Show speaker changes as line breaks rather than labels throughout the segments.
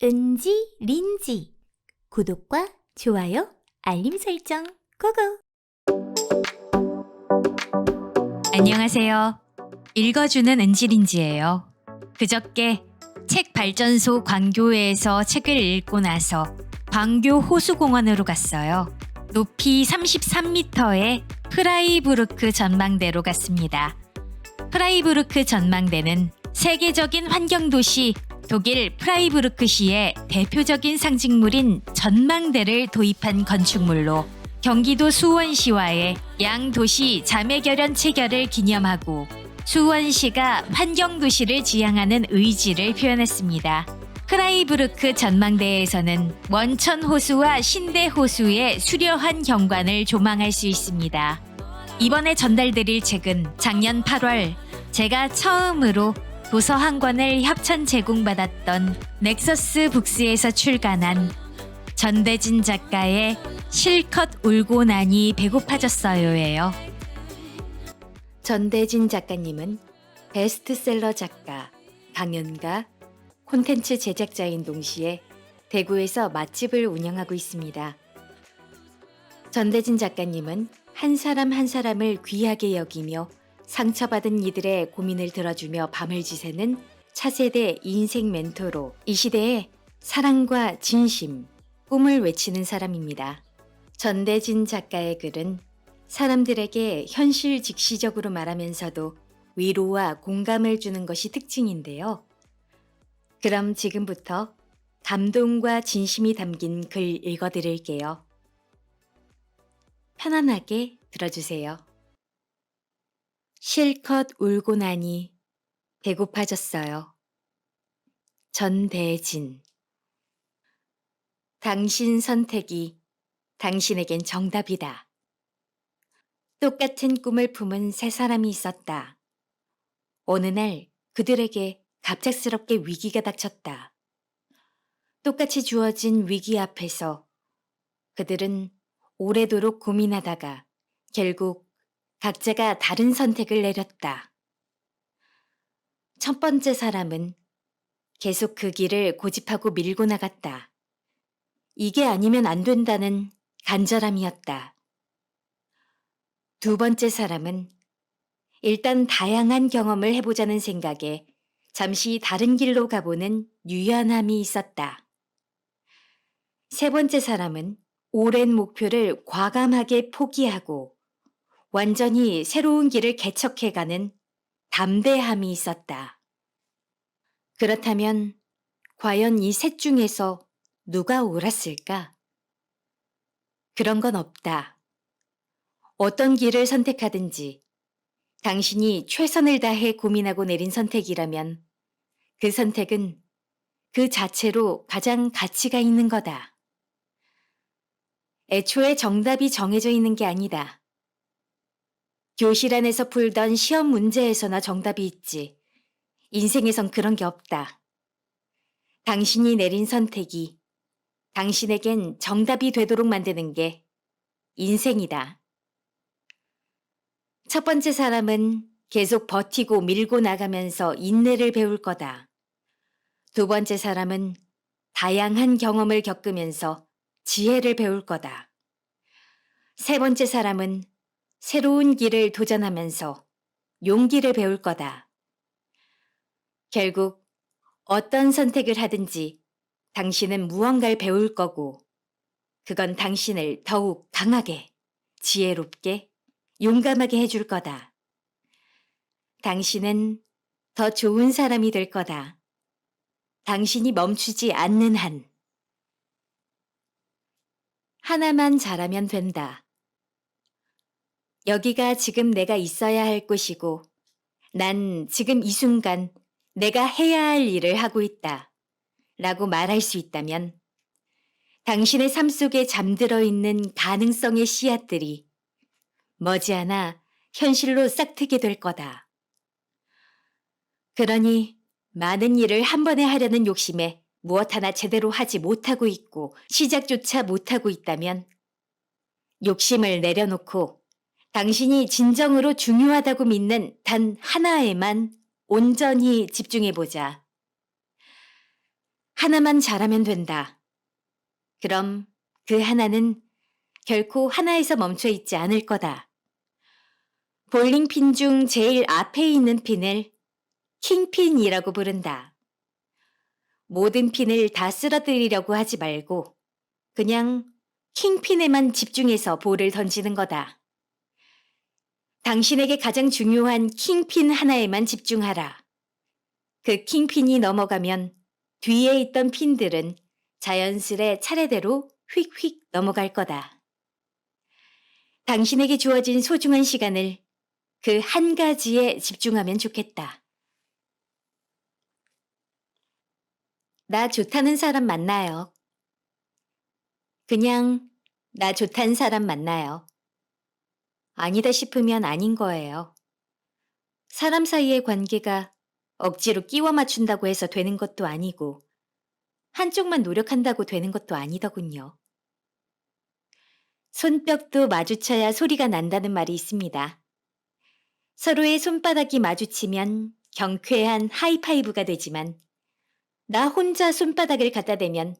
은지, 린지. 구독과 좋아요, 알림 설정, 고고!
안녕하세요. 읽어주는 은지린지예요. 그저께 책 발전소 광교회에서 책을 읽고 나서 광교 호수공원으로 갔어요. 높이 33m의 프라이부르크 전망대로 갔습니다. 프라이부르크 전망대는 세계적인 환경도시 독일 프라이부르크시의 대표적인 상징물인 전망대를 도입한 건축물로 경기도 수원시와의 양도시 자매결연 체결을 기념하고 수원시가 환경도시를 지향하는 의지를 표현했습니다. 프라이부르크 전망대에서는 원천 호수와 신대 호수의 수려한 경관을 조망할 수 있습니다. 이번에 전달드릴 책은 작년 8월 제가 처음으로 도서 한 권을 협찬 제공받았던 넥서스 북스에서 출간한 전대진 작가의 실컷 울고 나니 배고파졌어요예요.
전대진 작가님은 베스트셀러 작가, 강연가, 콘텐츠 제작자인 동시에 대구에서 맛집을 운영하고 있습니다. 전대진 작가님은 한 사람 한 사람을 귀하게 여기며 상처받은 이들의 고민을 들어주며 밤을 지새는 차세대 인생 멘토로 이 시대에 사랑과 진심, 꿈을 외치는 사람입니다. 전대진 작가의 글은 사람들에게 현실 직시적으로 말하면서도 위로와 공감을 주는 것이 특징인데요. 그럼 지금부터 감동과 진심이 담긴 글 읽어드릴게요. 편안하게 들어주세요. 실컷 울고 나니 배고파졌어요. 전대진. 당신 선택이 당신에겐 정답이다. 똑같은 꿈을 품은 세 사람이 있었다. 어느 날 그들에게 갑작스럽게 위기가 닥쳤다. 똑같이 주어진 위기 앞에서 그들은 오래도록 고민하다가 결국 각자가 다른 선택을 내렸다. 첫 번째 사람은 계속 그 길을 고집하고 밀고 나갔다. 이게 아니면 안 된다는 간절함이었다. 두 번째 사람은 일단 다양한 경험을 해보자는 생각에 잠시 다른 길로 가보는 유연함이 있었다. 세 번째 사람은 오랜 목표를 과감하게 포기하고 완전히 새로운 길을 개척해가는 담대함이 있었다. 그렇다면 과연 이 셋 중에서 누가 옳았을까? 그런 건 없다. 어떤 길을 선택하든지 당신이 최선을 다해 고민하고 내린 선택이라면 그 선택은 그 자체로 가장 가치가 있는 거다. 애초에 정답이 정해져 있는 게 아니다. 교실 안에서 풀던 시험 문제에서나 정답이 있지. 인생에선 그런 게 없다. 당신이 내린 선택이 당신에겐 정답이 되도록 만드는 게 인생이다. 첫 번째 사람은 계속 버티고 밀고 나가면서 인내를 배울 거다. 두 번째 사람은 다양한 경험을 겪으면서 지혜를 배울 거다. 세 번째 사람은 새로운 길을 도전하면서 용기를 배울 거다. 결국 어떤 선택을 하든지 당신은 무언가를 배울 거고 그건 당신을 더욱 강하게, 지혜롭게, 용감하게 해줄 거다. 당신은 더 좋은 사람이 될 거다. 당신이 멈추지 않는 한. 하나만 잘하면 된다. 여기가 지금 내가 있어야 할 곳이고 난 지금 이 순간 내가 해야 할 일을 하고 있다. 라고 말할 수 있다면 당신의 삶 속에 잠들어 있는 가능성의 씨앗들이 머지않아 현실로 싹트게 될 거다. 그러니 많은 일을 한 번에 하려는 욕심에 무엇 하나 제대로 하지 못하고 있고 시작조차 못하고 있다면 욕심을 내려놓고 당신이 진정으로 중요하다고 믿는 단 하나에만 온전히 집중해보자. 하나만 잘하면 된다. 그럼 그 하나는 결코 하나에서 멈춰 있지 않을 거다. 볼링핀 중 제일 앞에 있는 핀을 킹핀이라고 부른다. 모든 핀을 다 쓰러뜨리려고 하지 말고 그냥 킹핀에만 집중해서 볼을 던지는 거다. 당신에게 가장 중요한 킹핀 하나에만 집중하라. 그 킹핀이 넘어가면 뒤에 있던 핀들은 자연스레 차례대로 휙휙 넘어갈 거다. 당신에게 주어진 소중한 시간을 그 한 가지에 집중하면 좋겠다. 나 좋다는 사람 만나요. 그냥 나 좋다는 사람 만나요. 아니다 싶으면 아닌 거예요. 사람 사이의 관계가 억지로 끼워 맞춘다고 해서 되는 것도 아니고 한쪽만 노력한다고 되는 것도 아니더군요. 손뼉도 마주쳐야 소리가 난다는 말이 있습니다. 서로의 손바닥이 마주치면 경쾌한 하이파이브가 되지만 나 혼자 손바닥을 갖다 대면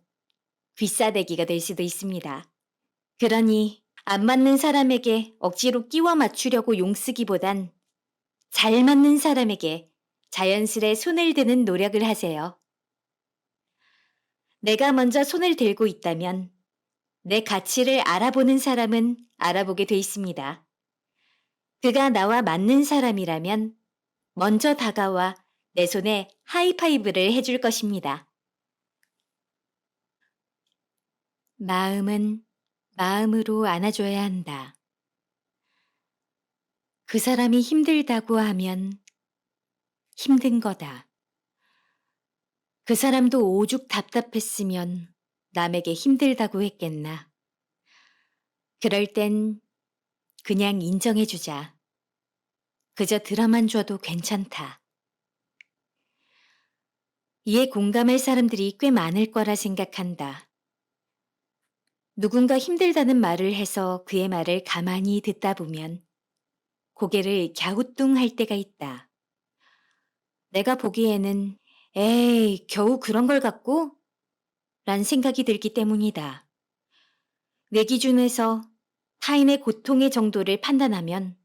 귀싸대기가 될 수도 있습니다. 그러니 안 맞는 사람에게 억지로 끼워 맞추려고 용쓰기보단 잘 맞는 사람에게 자연스레 손을 드는 노력을 하세요. 내가 먼저 손을 들고 있다면 내 가치를 알아보는 사람은 알아보게 돼 있습니다. 그가 나와 맞는 사람이라면 먼저 다가와 내 손에 하이파이브를 해줄 것입니다. 마음은 마음으로 안아줘야 한다. 그 사람이 힘들다고 하면 힘든 거다. 그 사람도 오죽 답답했으면 남에게 힘들다고 했겠나. 그럴 땐 그냥 인정해주자. 그저 들어만 줘도 괜찮다. 이에 공감할 사람들이 꽤 많을 거라 생각한다. 누군가 힘들다는 말을 해서 그의 말을 가만히 듣다 보면 고개를 갸우뚱할 때가 있다. 내가 보기에는 에이, 겨우 그런 걸 갖고? 란 생각이 들기 때문이다. 내 기준에서 타인의 고통의 정도를 판단하면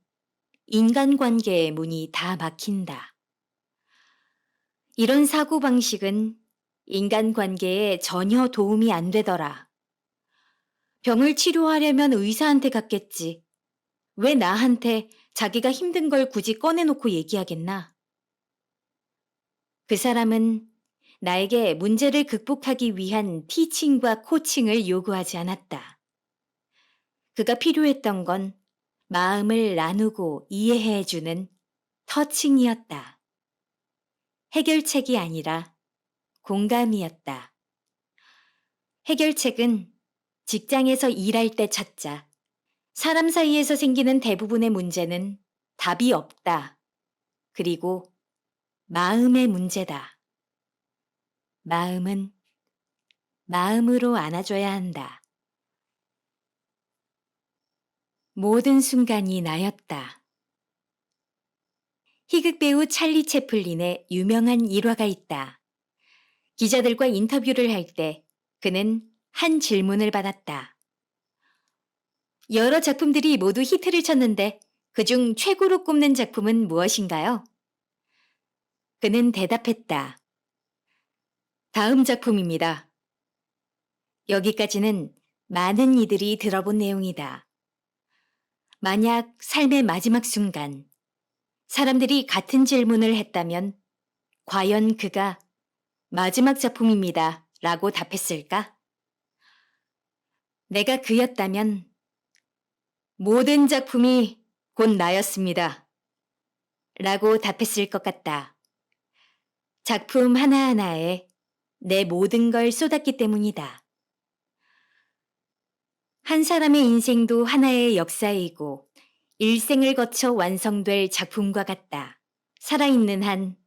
인간관계의 문이 다 막힌다. 이런 사고방식은 인간관계에 전혀 도움이 안 되더라. 병을 치료하려면 의사한테 갔겠지. 왜 나한테 자기가 힘든 걸 굳이 꺼내놓고 얘기하겠나? 그 사람은 나에게 문제를 극복하기 위한 티칭과 코칭을 요구하지 않았다. 그가 필요했던 건 마음을 나누고 이해해주는 터칭이었다. 해결책이 아니라 공감이었다. 해결책은 직장에서 일할 때 찾자. 사람 사이에서 생기는 대부분의 문제는 답이 없다. 그리고 마음의 문제다. 마음은 마음으로 안아줘야 한다. 모든 순간이 나였다. 희극 배우 찰리 채플린의 유명한 일화가 있다. 기자들과 인터뷰를 할 때 그는 한 질문을 받았다. 여러 작품들이 모두 히트를 쳤는데 그중 최고로 꼽는 작품은 무엇인가요? 그는 대답했다. 다음 작품입니다. 여기까지는 많은 이들이 들어본 내용이다. 만약 삶의 마지막 순간 사람들이 같은 질문을 했다면 과연 그가 마지막 작품입니다 라고 답했을까? 내가 그였다면 모든 작품이 곧 나였습니다 라고 답했을 것 같다. 작품 하나하나에 내 모든 걸 쏟았기 때문이다. 한 사람의 인생도 하나의 역사이고 일생을 거쳐 완성될 작품과 같다. 살아있는 한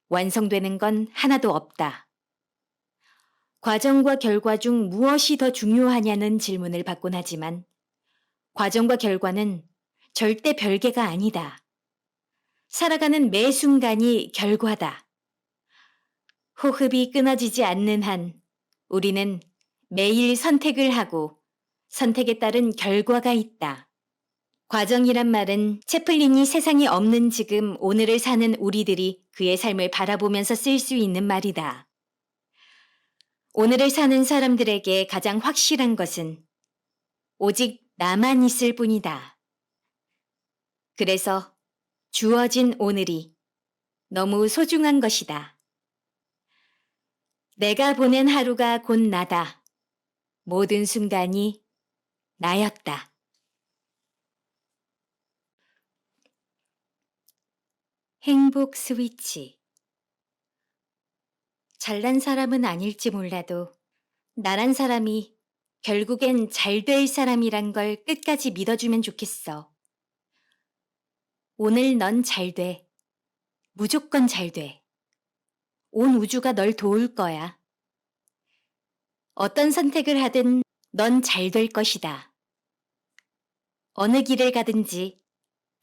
완성되는 건 하나도 없다. 과정과 결과 중 무엇이 더 중요하냐는 질문을 받곤 하지만 과정과 결과는 절대 별개가 아니다. 살아가는 매 순간이 결과다. 호흡이 끊어지지 않는 한 우리는 매일 선택을 하고 선택에 따른 결과가 있다. 과정이란 말은 채플린이 세상에 없는 지금 오늘을 사는 우리들이 그의 삶을 바라보면서 쓸 수 있는 말이다. 오늘을 사는 사람들에게 가장 확실한 것은 오직 나만 있을 뿐이다. 그래서 주어진 오늘이 너무 소중한 것이다. 내가 보낸 하루가 곧 나다. 모든 순간이 나였다. 행복 스위치. 잘난 사람은 아닐지 몰라도 나란 사람이 결국엔 잘 될 사람이란 걸 끝까지 믿어주면 좋겠어. 오늘 넌 잘 돼. 무조건 잘 돼. 온 우주가 널 도울 거야. 어떤 선택을 하든 넌 잘 될 것이다. 어느 길을 가든지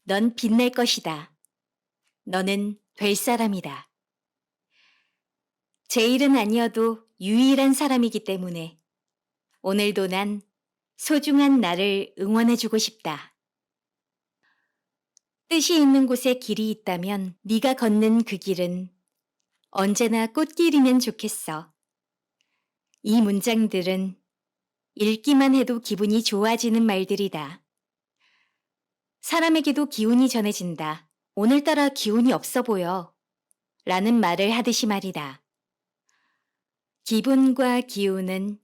넌 빛날 것이다. 너는 될 사람이다. 제일은 아니어도 유일한 사람이기 때문에 오늘도 난 소중한 나를 응원해주고 싶다. 뜻이 있는 곳에 길이 있다면 네가 걷는 그 길은 언제나 꽃길이면 좋겠어. 이 문장들은 읽기만 해도 기분이 좋아지는 말들이다. 사람에게도 기운이 전해진다. 오늘따라 기운이 없어 보여. 라는 말을 하듯이 말이다. 기분과 기운은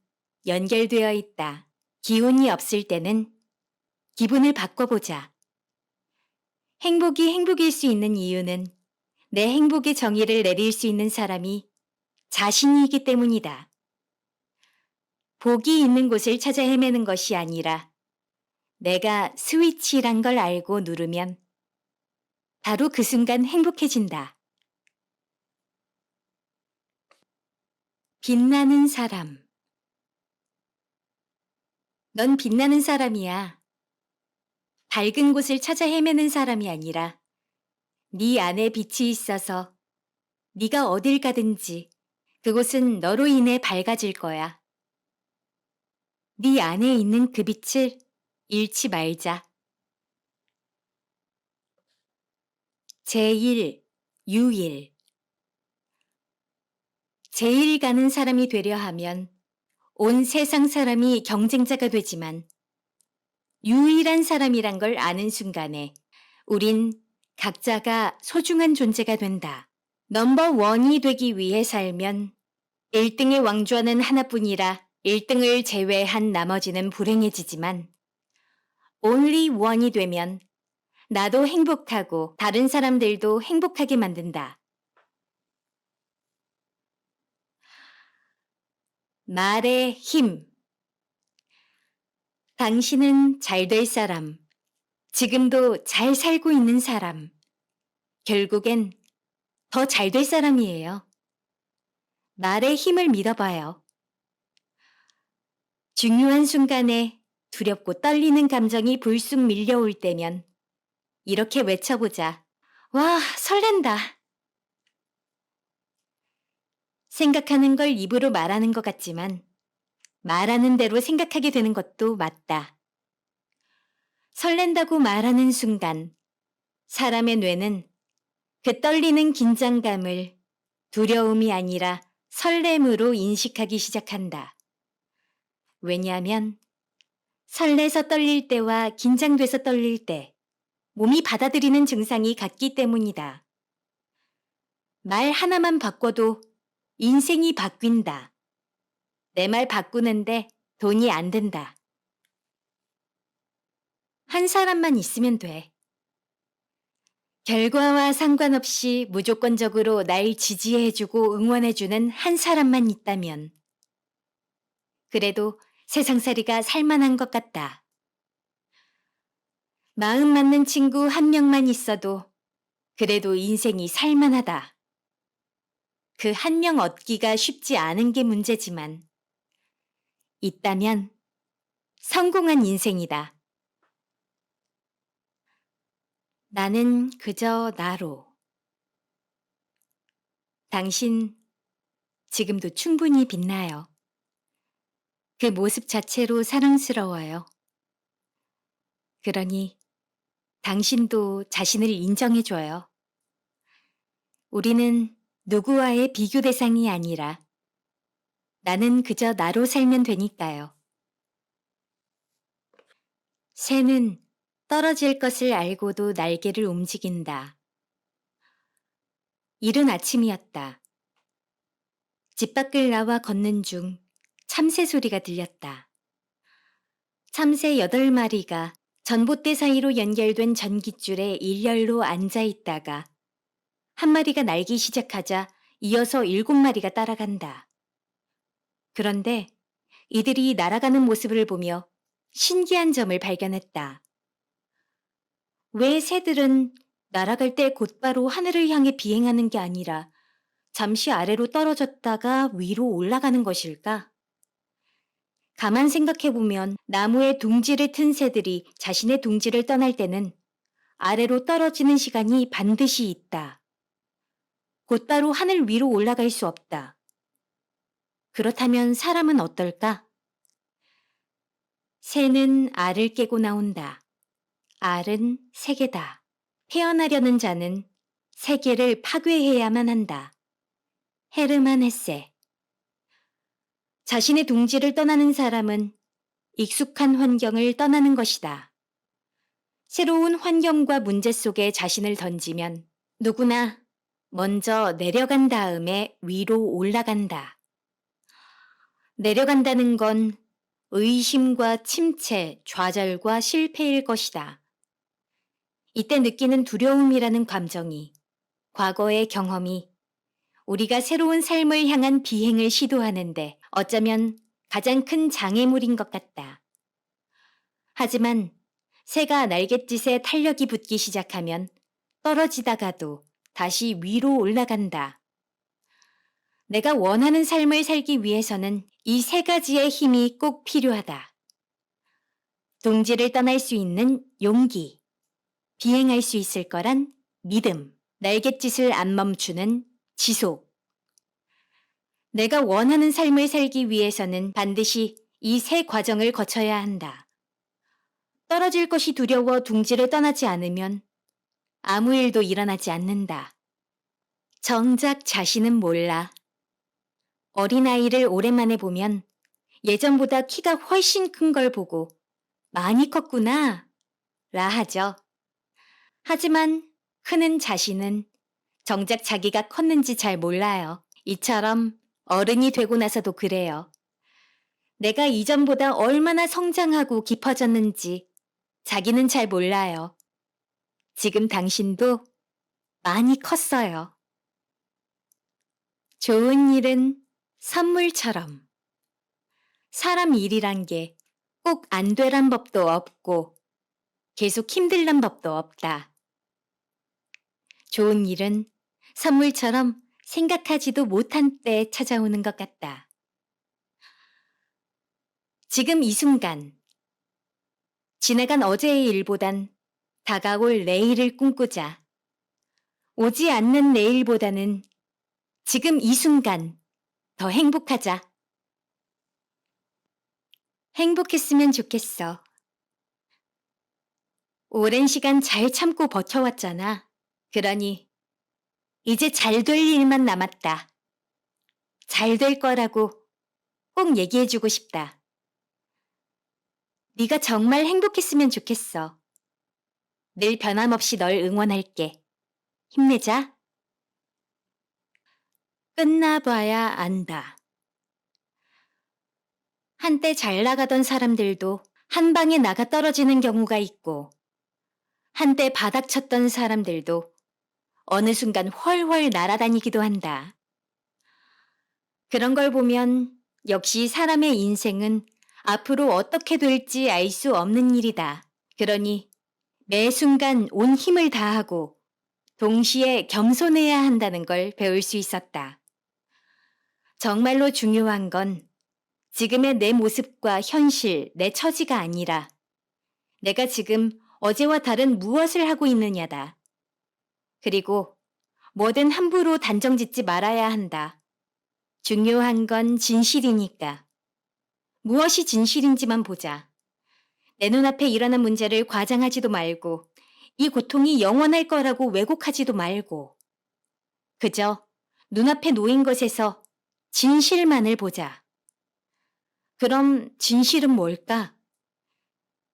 연결되어 있다. 기운이 없을 때는 기분을 바꿔보자. 행복이 행복일 수 있는 이유는 내 행복의 정의를 내릴 수 있는 사람이 자신이기 때문이다. 복이 있는 곳을 찾아 헤매는 것이 아니라 내가 스위치란 걸 알고 누르면 바로 그 순간 행복해진다. 빛나는 사람. 넌 빛나는 사람이야. 밝은 곳을 찾아 헤매는 사람이 아니라 네 안에 빛이 있어서 네가 어딜 가든지 그곳은 너로 인해 밝아질 거야. 네 안에 있는 그 빛을 잃지 말자. 제1, 유일. 제일 가는 사람이 되려 하면 온 세상 사람이 경쟁자가 되지만 유일한 사람이란 걸 아는 순간에 우린 각자가 소중한 존재가 된다. 넘버 원이 되기 위해 살면 1등에 왕좌는 하나뿐이라 1등을 제외한 나머지는 불행해지지만 only one이 되면 나도 행복하고 다른 사람들도 행복하게 만든다. 말의 힘. 당신은 잘 될 사람, 지금도 잘 살고 있는 사람, 결국엔 더 잘 될 사람이에요. 말의 힘을 믿어봐요. 중요한 순간에 두렵고 떨리는 감정이 불쑥 밀려올 때면 이렇게 외쳐보자. 와, 설렌다. 생각하는 걸 입으로 말하는 것 같지만 말하는 대로 생각하게 되는 것도 맞다. 설렌다고 말하는 순간 사람의 뇌는 그 떨리는 긴장감을 두려움이 아니라 설렘으로 인식하기 시작한다. 왜냐하면 설레서 떨릴 때와 긴장돼서 떨릴 때 몸이 받아들이는 증상이 같기 때문이다. 말 하나만 바꿔도 인생이 바뀐다. 내 말 바꾸는데 돈이 안 든다. 한 사람만 있으면 돼. 결과와 상관없이 무조건적으로 날 지지해주고 응원해주는 한 사람만 있다면 그래도 세상살이가 살만한 것 같다. 마음 맞는 친구 한 명만 있어도 그래도 인생이 살만하다. 그 한 명 얻기가 쉽지 않은 게 문제지만 있다면 성공한 인생이다. 나는 그저 나로. 당신 지금도 충분히 빛나요. 그 모습 자체로 사랑스러워요. 그러니 당신도 자신을 인정해줘요. 우리는 누구와의 비교 대상이 아니라 나는 그저 나로 살면 되니까요. 새는 떨어질 것을 알고도 날개를 움직인다. 이른 아침이었다. 집 밖을 나와 걷는 중 참새 소리가 들렸다. 참새 8마리가 전봇대 사이로 연결된 전깃줄에 일렬로 앉아 있다가 한 마리가 날기 시작하자 이어서 7마리가 따라간다. 그런데 이들이 날아가는 모습을 보며 신기한 점을 발견했다. 왜 새들은 날아갈 때 곧바로 하늘을 향해 비행하는 게 아니라 잠시 아래로 떨어졌다가 위로 올라가는 것일까? 가만 생각해보면 나무에 둥지를 튼 새들이 자신의 둥지를 떠날 때는 아래로 떨어지는 시간이 반드시 있다. 곧바로 하늘 위로 올라갈 수 없다. 그렇다면 사람은 어떨까? 새는 알을 깨고 나온다. 알은 세계다. 태어나려는 자는 세계를 파괴해야만 한다. 헤르만 헤세. 자신의 둥지를 떠나는 사람은 익숙한 환경을 떠나는 것이다. 새로운 환경과 문제 속에 자신을 던지면 누구나 먼저 내려간 다음에 위로 올라간다. 내려간다는 건 의심과 침체, 좌절과 실패일 것이다. 이때 느끼는 두려움이라는 감정이, 과거의 경험이 우리가 새로운 삶을 향한 비행을 시도하는데 어쩌면 가장 큰 장애물인 것 같다. 하지만 새가 날갯짓에 탄력이 붙기 시작하면 떨어지다가도 다시 위로 올라간다. 내가 원하는 삶을 살기 위해서는 이 3가지의 힘이 꼭 필요하다. 둥지를 떠날 수 있는 용기, 비행할 수 있을 거란 믿음, 날갯짓을 안 멈추는 지속. 내가 원하는 삶을 살기 위해서는 반드시 이 3과정을 거쳐야 한다. 떨어질 것이 두려워 둥지를 떠나지 않으면 아무 일도 일어나지 않는다. 정작 자신은 몰라. 어린아이를 오랜만에 보면 예전보다 키가 훨씬 큰 걸 보고 많이 컸구나 라 하죠. 하지만 크는 자신은 정작 자기가 컸는지 잘 몰라요. 이처럼 어른이 되고 나서도 그래요. 내가 이전보다 얼마나 성장하고 깊어졌는지 자기는 잘 몰라요. 지금 당신도 많이 컸어요. 좋은 일은 선물처럼. 사람 일이란 게 꼭 안 되란 법도 없고 계속 힘들란 법도 없다. 좋은 일은 선물처럼 생각하지도 못한 때에 찾아오는 것 같다. 지금 이 순간, 지나간 어제의 일보단 다가올 내일을 꿈꾸자. 오지 않는 내일보다는 지금 이 순간 더 행복하자. 행복했으면 좋겠어. 오랜 시간 잘 참고 버텨왔잖아. 그러니 이제 잘 될 일만 남았다. 잘 될 거라고 꼭 얘기해주고 싶다. 네가 정말 행복했으면 좋겠어. 늘 변함없이 널 응원할게. 힘내자. 끝나봐야 안다. 한때 잘 나가던 사람들도 한 방에 나가 떨어지는 경우가 있고, 한때 바닥쳤던 사람들도 어느 순간 훨훨 날아다니기도 한다. 그런 걸 보면 역시 사람의 인생은 앞으로 어떻게 될지 알 수 없는 일이다. 그러니 매 순간 온 힘을 다하고 동시에 겸손해야 한다는 걸 배울 수 있었다. 정말로 중요한 건 지금의 내 모습과 현실, 내 처지가 아니라 내가 지금 어제와 다른 무엇을 하고 있느냐다. 그리고 뭐든 함부로 단정 짓지 말아야 한다. 중요한 건 진실이니까. 무엇이 진실인지만 보자. 내 눈앞에 일어난 문제를 과장하지도 말고 이 고통이 영원할 거라고 왜곡하지도 말고 그저 눈앞에 놓인 것에서 진실만을 보자. 그럼 진실은 뭘까?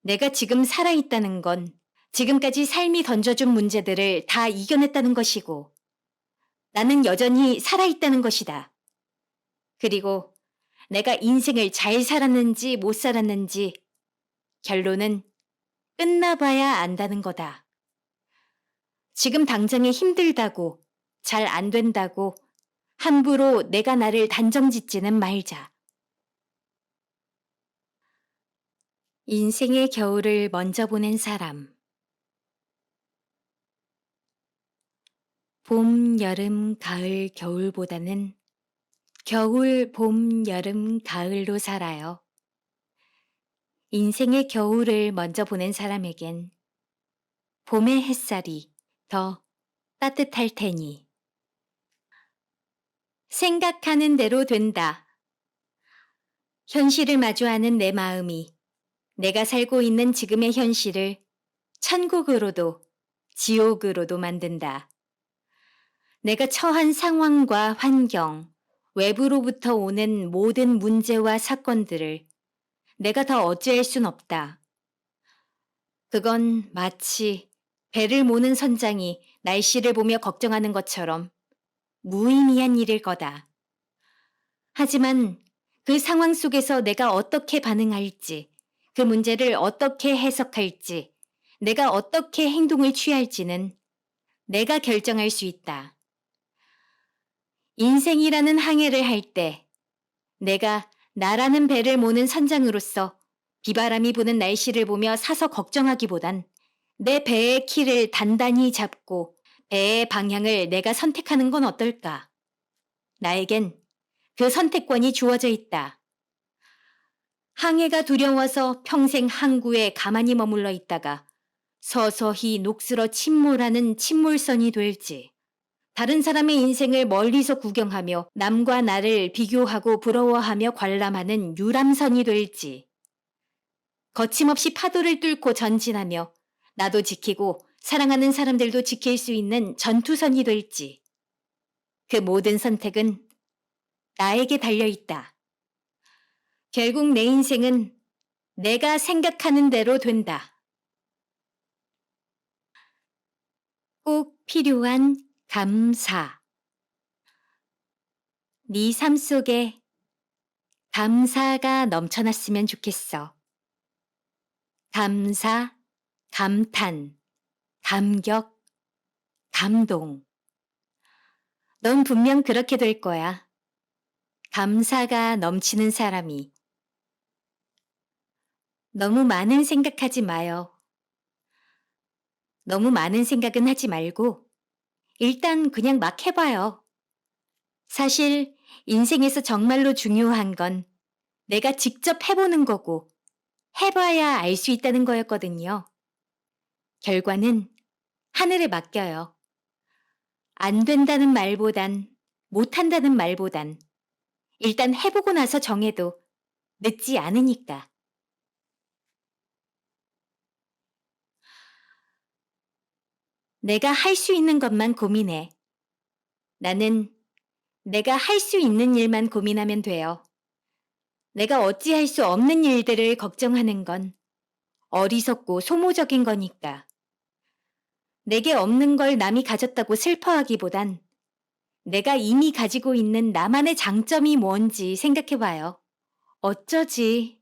내가 지금 살아있다는 건 지금까지 삶이 던져준 문제들을 다 이겨냈다는 것이고 나는 여전히 살아있다는 것이다. 그리고 내가 인생을 잘 살았는지 못 살았는지 결론은 끝나봐야 안다는 거다. 지금 당장에 힘들다고 잘 안 된다고 함부로 내가 나를 단정짓지는 말자. 인생의 겨울을 먼저 보낸 사람. 봄, 여름, 가을, 겨울보다는 겨울, 봄, 여름, 가을로 살아요. 인생의 겨울을 먼저 보낸 사람에겐 봄의 햇살이 더 따뜻할 테니. 생각하는 대로 된다. 현실을 마주하는 내 마음이 내가 살고 있는 지금의 현실을 천국으로도 지옥으로도 만든다. 내가 처한 상황과 환경, 외부로부터 오는 모든 문제와 사건들을 내가 더 어찌할 순 없다. 그건 마치 배를 모는 선장이 날씨를 보며 걱정하는 것처럼 무의미한 일일 거다. 하지만 그 상황 속에서 내가 어떻게 반응할지, 그 문제를 어떻게 해석할지, 내가 어떻게 행동을 취할지는 내가 결정할 수 있다. 인생이라는 항해를 할 때 내가 나라는 배를 모는 선장으로서 비바람이 부는 날씨를 보며 사서 걱정하기보단 내 배의 키를 단단히 잡고 배의 방향을 내가 선택하는 건 어떨까? 나에겐 그 선택권이 주어져 있다. 항해가 두려워서 평생 항구에 가만히 머물러 있다가 서서히 녹슬어 침몰하는 침몰선이 될지, 다른 사람의 인생을 멀리서 구경하며 남과 나를 비교하고 부러워하며 관람하는 유람선이 될지, 거침없이 파도를 뚫고 전진하며 나도 지키고 사랑하는 사람들도 지킬 수 있는 전투선이 될지, 그 모든 선택은 나에게 달려있다. 결국 내 인생은 내가 생각하는 대로 된다. 꼭 필요한 감사. 네 삶 속에 감사가 넘쳐났으면 좋겠어. 감사, 감탄, 감격, 감동. 넌 분명 그렇게 될 거야. 감사가 넘치는 사람이. 너무 많은 생각하지 마요. 너무 많은 생각은 하지 말고 일단 그냥 막 해봐요. 사실 인생에서 정말로 중요한 건 내가 직접 해보는 거고 해봐야 알 수 있다는 거였거든요. 결과는 하늘에 맡겨요. 안 된다는 말보단 못한다는 말보단 일단 해보고 나서 정해도 늦지 않으니까. 내가 할 수 있는 것만 고민해. 나는 내가 할 수 있는 일만 고민하면 돼요. 내가 어찌할 수 없는 일들을 걱정하는 건 어리석고 소모적인 거니까. 내게 없는 걸 남이 가졌다고 슬퍼하기보단 내가 이미 가지고 있는 나만의 장점이 뭔지 생각해봐요. 어쩌지?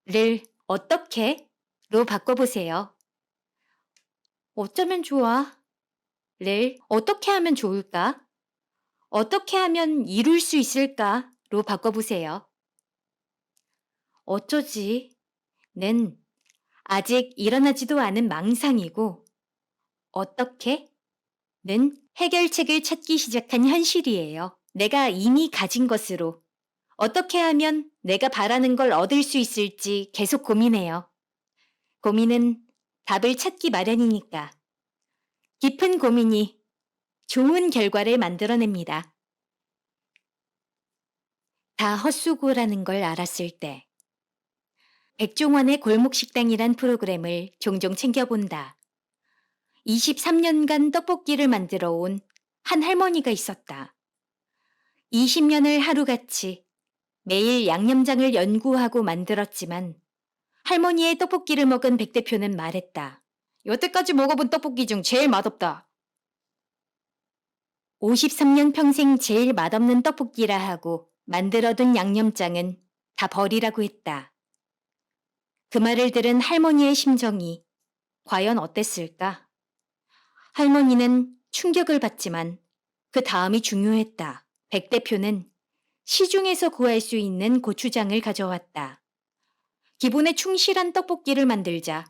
를 어떻게? 로 바꿔보세요. 어쩌면 좋아? 를 어떻게 하면 좋을까? 어떻게 하면 이룰 수 있을까? 로 바꿔보세요. 어쩌지? 는 아직 일어나지도 않은 망상이고 어떻게? 는 해결책을 찾기 시작한 현실이에요. 내가 이미 가진 것으로 어떻게 하면 내가 바라는 걸 얻을 수 있을지 계속 고민해요. 고민은 답을 찾기 마련이니까. 깊은 고민이 좋은 결과를 만들어냅니다. 다 헛수고라는 걸 알았을 때 백종원의 골목식당이란 프로그램을 종종 챙겨본다. 23년간 떡볶이를 만들어 온 한 할머니가 있었다. 20년을 하루같이 매일 양념장을 연구하고 만들었지만 할머니의 떡볶이를 먹은 백 대표는 말했다. 여태까지 먹어본 떡볶이 중 제일 맛없다. 53년 평생 제일 맛없는 떡볶이라 하고 만들어둔 양념장은 다 버리라고 했다. 그 말을 들은 할머니의 심정이 과연 어땠을까? 할머니는 충격을 받지만 그 다음이 중요했다. 백 대표는 시중에서 구할 수 있는 고추장을 가져왔다. 기본에 충실한 떡볶이를 만들자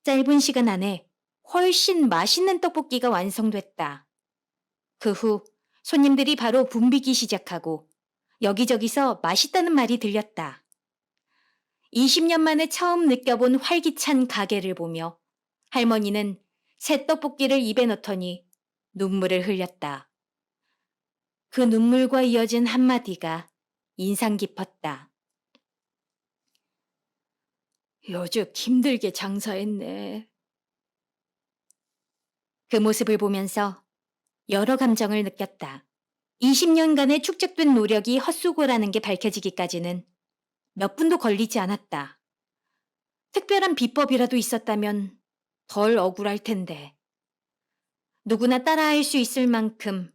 짧은 시간 안에 훨씬 맛있는 떡볶이가 완성됐다. 그 후 손님들이 바로 붐비기 시작하고 여기저기서 맛있다는 말이 들렸다. 20년 만에 처음 느껴본 활기찬 가게를 보며 할머니는 새 떡볶이를 입에 넣더니 눈물을 흘렸다. 그 눈물과 이어진 한마디가 인상 깊었다. 요즘 힘들게 장사했네. 그 모습을 보면서 여러 감정을 느꼈다. 20년간의 축적된 노력이 헛수고라는 게 밝혀지기까지는 몇 분도 걸리지 않았다. 특별한 비법이라도 있었다면 덜 억울할 텐데. 누구나 따라할 수 있을 만큼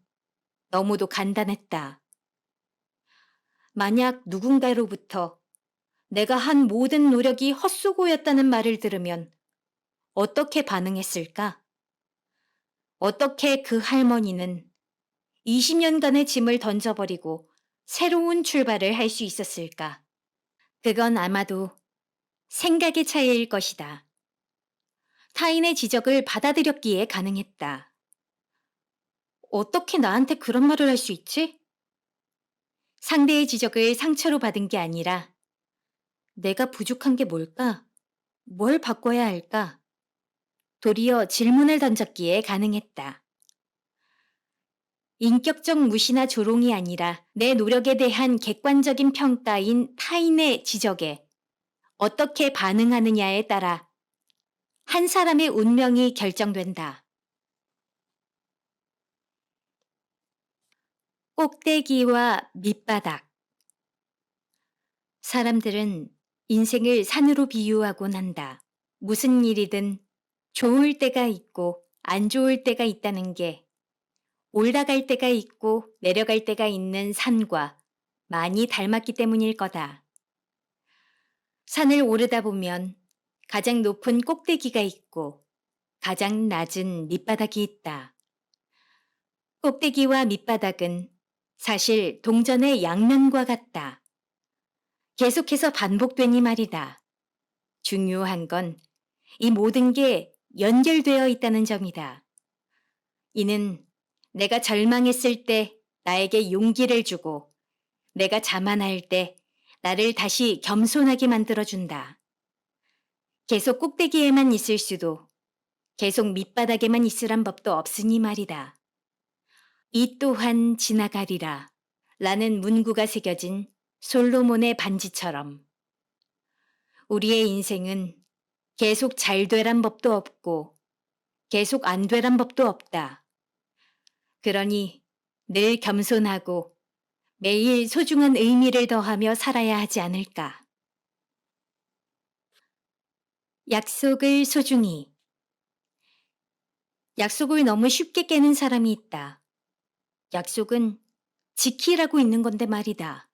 너무도 간단했다. 만약 누군가로부터 내가 한 모든 노력이 헛수고였다는 말을 들으면 어떻게 반응했을까? 어떻게 그 할머니는 20년간의 짐을 던져버리고 새로운 출발을 할 수 있었을까? 그건 아마도 생각의 차이일 것이다. 타인의 지적을 받아들였기에 가능했다. 어떻게 나한테 그런 말을 할 수 있지? 상대의 지적을 상처로 받은 게 아니라 내가 부족한 게 뭘까? 뭘 바꿔야 할까? 도리어 질문을 던졌기에 가능했다. 인격적 무시나 조롱이 아니라 내 노력에 대한 객관적인 평가인 타인의 지적에 어떻게 반응하느냐에 따라 한 사람의 운명이 결정된다. 꼭대기와 밑바닥. 사람들은 인생을 산으로 비유하곤 한다. 무슨 일이든 좋을 때가 있고 안 좋을 때가 있다는 게 올라갈 때가 있고 내려갈 때가 있는 산과 많이 닮았기 때문일 거다. 산을 오르다 보면 가장 높은 꼭대기가 있고 가장 낮은 밑바닥이 있다. 꼭대기와 밑바닥은 사실 동전의 양면과 같다. 계속해서 반복되니 말이다. 중요한 건 이 모든 게 연결되어 있다는 점이다. 이는 내가 절망했을 때 나에게 용기를 주고 내가 자만할 때 나를 다시 겸손하게 만들어준다. 계속 꼭대기에만 있을 수도 계속 밑바닥에만 있으란 법도 없으니 말이다. 이 또한 지나가리라 라는 문구가 새겨진 솔로몬의 반지처럼 우리의 인생은 계속 잘 되란 법도 없고 계속 안 되란 법도 없다. 그러니 늘 겸손하고 매일 소중한 의미를 더하며 살아야 하지 않을까. 약속을 소중히. 약속을 너무 쉽게 깨는 사람이 있다. 약속은 지키라고 있는 건데 말이다.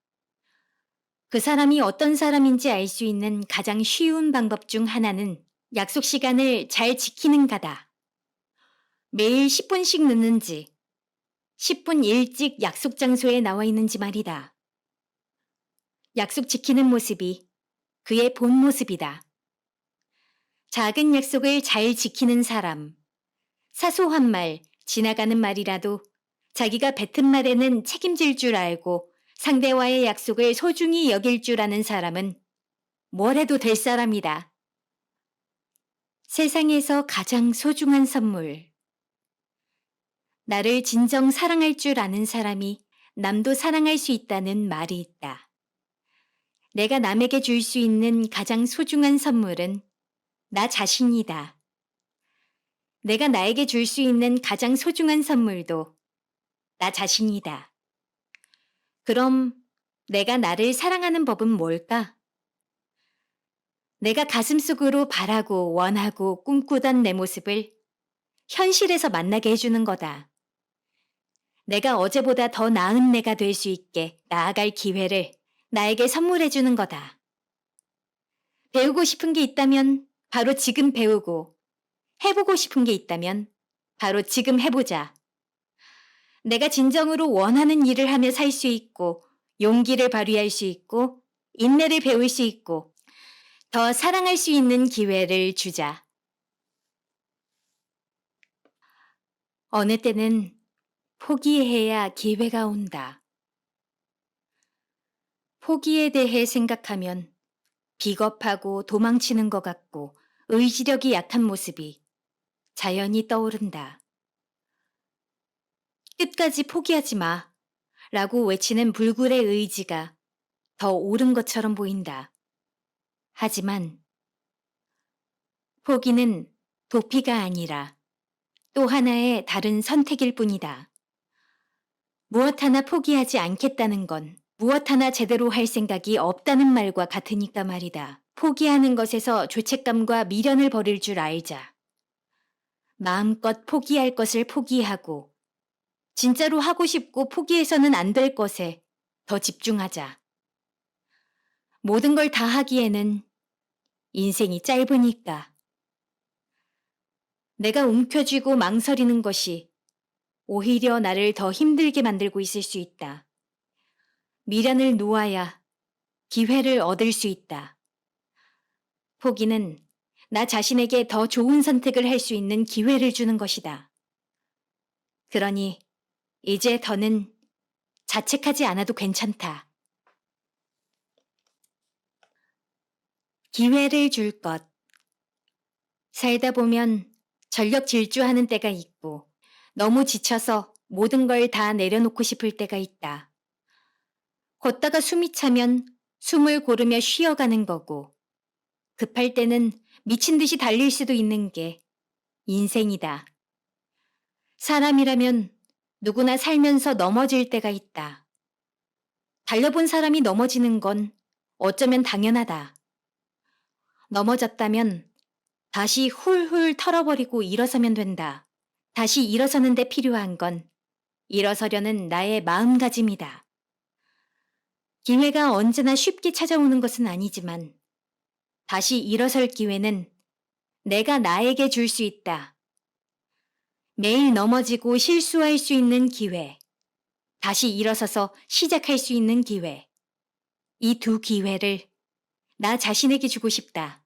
그 사람이 어떤 사람인지 알 수 있는 가장 쉬운 방법 중 하나는 약속 시간을 잘 지키는가다. 매일 10분씩 늦는지, 10분 일찍 약속 장소에 나와 있는지 말이다. 약속 지키는 모습이 그의 본 모습이다. 작은 약속을 잘 지키는 사람, 사소한 말, 지나가는 말이라도 자기가 뱉은 말에는 책임질 줄 알고 상대와의 약속을 소중히 여길 줄 아는 사람은 뭘 해도 될 사람이다. 세상에서 가장 소중한 선물. 나를 진정 사랑할 줄 아는 사람이 남도 사랑할 수 있다는 말이 있다. 내가 남에게 줄 수 있는 가장 소중한 선물은 나 자신이다. 내가 나에게 줄 수 있는 가장 소중한 선물도 나 자신이다. 그럼 내가 나를 사랑하는 법은 뭘까? 내가 가슴속으로 바라고 원하고 꿈꾸던 내 모습을 현실에서 만나게 해주는 거다. 내가 어제보다 더 나은 내가 될 수 있게 나아갈 기회를 나에게 선물해주는 거다. 배우고 싶은 게 있다면 바로 지금 배우고, 해보고 싶은 게 있다면 바로 지금 해보자. 내가 진정으로 원하는 일을 하며 살 수 있고, 용기를 발휘할 수 있고, 인내를 배울 수 있고, 더 사랑할 수 있는 기회를 주자. 어느 때는 포기해야 기회가 온다. 포기에 대해 생각하면 비겁하고 도망치는 것 같고 의지력이 약한 모습이 자연히 떠오른다. 끝까지 포기하지 마 라고 외치는 불굴의 의지가 더 옳은 것처럼 보인다. 하지만 포기는 도피가 아니라 또 하나의 다른 선택일 뿐이다. 무엇 하나 포기하지 않겠다는 건 무엇 하나 제대로 할 생각이 없다는 말과 같으니까 말이다. 포기하는 것에서 죄책감과 미련을 버릴 줄 알자. 마음껏 포기할 것을 포기하고 진짜로 하고 싶고 포기해서는 안 될 것에 더 집중하자. 모든 걸 다 하기에는 인생이 짧으니까. 내가 움켜쥐고 망설이는 것이 오히려 나를 더 힘들게 만들고 있을 수 있다. 미련을 놓아야 기회를 얻을 수 있다. 포기는 나 자신에게 더 좋은 선택을 할 수 있는 기회를 주는 것이다. 그러니 이제 더는 자책하지 않아도 괜찮다. 기회를 줄 것. 살다 보면 전력 질주하는 때가 있고 너무 지쳐서 모든 걸 다 내려놓고 싶을 때가 있다. 걷다가 숨이 차면 숨을 고르며 쉬어가는 거고 급할 때는 미친 듯이 달릴 수도 있는 게 인생이다. 사람이라면 누구나 살면서 넘어질 때가 있다. 달려본 사람이 넘어지는 건 어쩌면 당연하다. 넘어졌다면 다시 훌훌 털어버리고 일어서면 된다. 다시 일어서는 데 필요한 건 일어서려는 나의 마음가짐이다. 기회가 언제나 쉽게 찾아오는 것은 아니지만 다시 일어설 기회는 내가 나에게 줄 수 있다. 매일 넘어지고 실수할 수 있는 기회, 다시 일어서서 시작할 수 있는 기회. 이 두 기회를 나 자신에게 주고 싶다.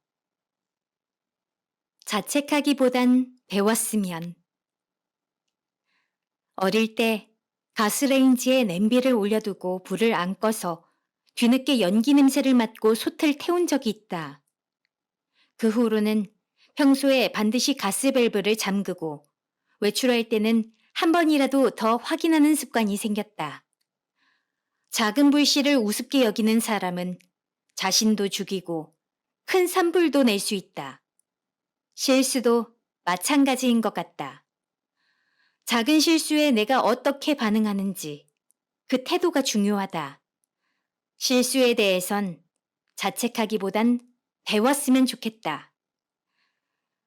자책하기보단 배웠으면. 어릴 때 가스레인지에 냄비를 올려두고 불을 안 꺼서 뒤늦게 연기 냄새를 맡고 솥을 태운 적이 있다. 그 후로는 평소에 반드시 가스 밸브를 잠그고 외출할 때는 한 번이라도 더 확인하는 습관이 생겼다. 작은 불씨를 우습게 여기는 사람은 자신도 죽이고 큰 산불도 낼 수 있다. 실수도 마찬가지인 것 같다. 작은 실수에 내가 어떻게 반응하는지 그 태도가 중요하다. 실수에 대해선 자책하기보단 배웠으면 좋겠다.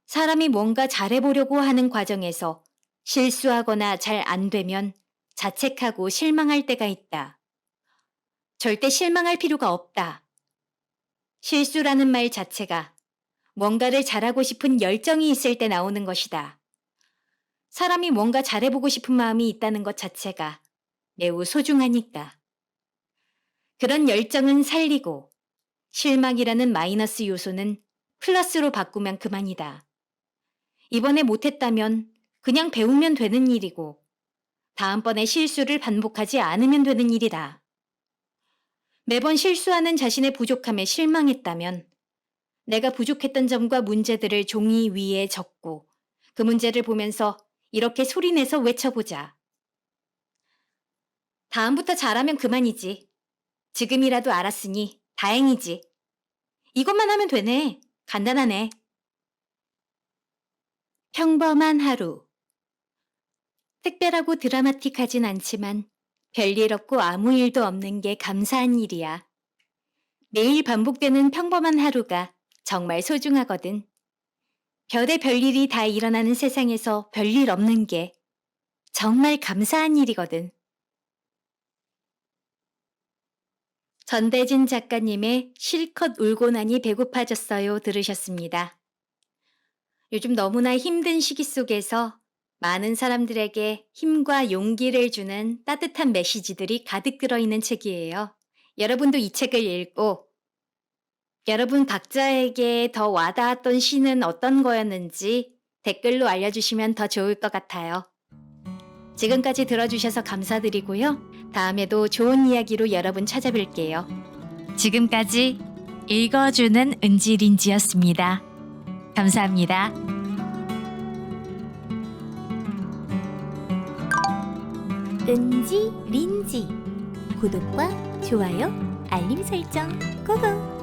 사람이 뭔가 잘해보려고 하는 과정에서 실수하거나 잘 안 되면 자책하고 실망할 때가 있다. 절대 실망할 필요가 없다. 실수라는 말 자체가 뭔가를 잘하고 싶은 열정이 있을 때 나오는 것이다. 사람이 뭔가 잘해보고 싶은 마음이 있다는 것 자체가 매우 소중하니까. 그런 열정은 살리고 실망이라는 마이너스 요소는 플러스로 바꾸면 그만이다. 이번에 못했다면 그냥 배우면 되는 일이고 다음번에 실수를 반복하지 않으면 되는 일이다. 매번 실수하는 자신의 부족함에 실망했다면 내가 부족했던 점과 문제들을 종이 위에 적고 그 문제를 보면서 이렇게 소리내서 외쳐보자. 다음부터 잘하면 그만이지. 지금이라도 알았으니 다행이지. 이것만 하면 되네. 간단하네. 평범한 하루. 특별하고 드라마틱하진 않지만 별일 없고 아무 일도 없는 게 감사한 일이야. 매일 반복되는 평범한 하루가 정말 소중하거든. 별의 별일이 다 일어나는 세상에서 별일 없는 게 정말 감사한 일이거든. 전대진 작가님의 실컷 울고 나니 배고파졌어요 들으셨습니다. 요즘 너무나 힘든 시기 속에서 많은 사람들에게 힘과 용기를 주는 따뜻한 메시지들이 가득 들어있는 책이에요. 여러분도 이 책을 읽고 여러분 각자에게 더 와닿았던 시는 어떤 거였는지 댓글로 알려주시면 더 좋을 것 같아요. 지금까지 들어주셔서 감사드리고요. 다음에도 좋은 이야기로 여러분 찾아뵐게요.
지금까지 읽어주는 은지린지였습니다. 감사합니다.
은지 린지 구독과 좋아요 알림 설정 고고.